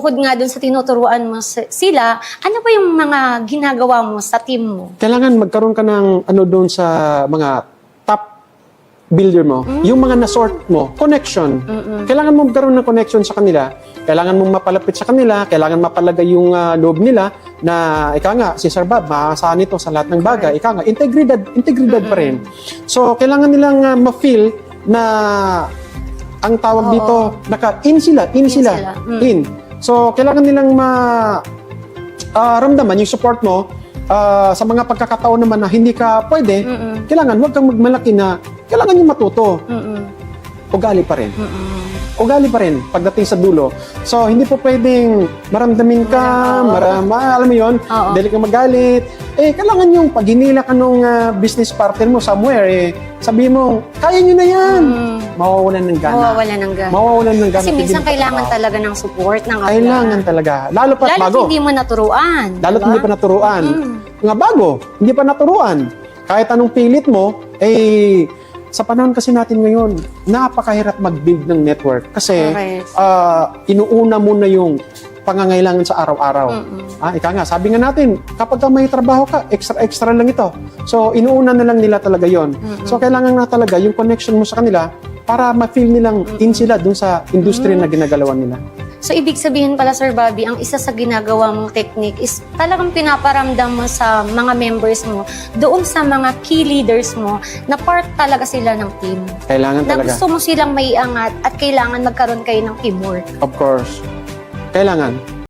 Bukod nga dun sa tinuturuan mo sila, ano ba yung mga ginagawa mo sa team mo? Kailangan magkaroon ka ng ano doon sa mga top builder mo. Yung mga na-sort mo, connection. Kailangan mo magkaroon ng connection sa kanila. Kailangan mong mapalapit sa kanila. Kailangan mapalagay yung loob nila na, ika nga, si Sir Bob, makakasaan ito sa lahat ng bagay. Ika nga, integridad pa rin. So, kailangan nilang ma-feel na ang tawag dito, naka-in sila. In. So, kailangan nilang ramdaman yung support mo sa mga pagkakataon naman na hindi ka pwede. Kailangan, huwag kang magmalaki na kailangan yung matuto. Ugali pa rin. Ugali pa rin pagdating sa dulo. So, hindi po pwedeng maramdamin ka, alam mo yun, dali kang magalit. Kailangan yung pag hinila ka nung business partner mo somewhere, sabihin mo, kaya nyo na yan. Mawawalan ng gana. Mawawalan ng gana. Kasi minsan kailangan talaga ng support ng kapwa. Kailangan talaga. Lalo pat bago. Lalo hindi mo naturuan. Lalo't hindi pa naturuan. Nga bago, hindi pa naturuan. Kahit anong pilit mo, sa panahon kasi natin ngayon, napakahirap mag-build ng network. Kasi inuuna mo na yung pangangailangan sa araw-araw. Ika nga, sabi nga natin, kapag may trabaho ka, extra lang ito. So, inuuna na lang nila talaga yon. So, kailangan na talaga yung connection mo sa kanila para ma-feel nilang in sila dun sa industry na ginagalawan nila. So, ibig sabihin pala, Sir Bobby, ang isa sa ginagawa mong technique is talagang pinaparamdam mo sa mga members mo, doon sa mga key leaders mo, na part talaga sila ng team. Kailangan talaga. Na gusto mo silang maiangat at kailangan magkaroon kayo ng teamwork. Of course. Kailangan.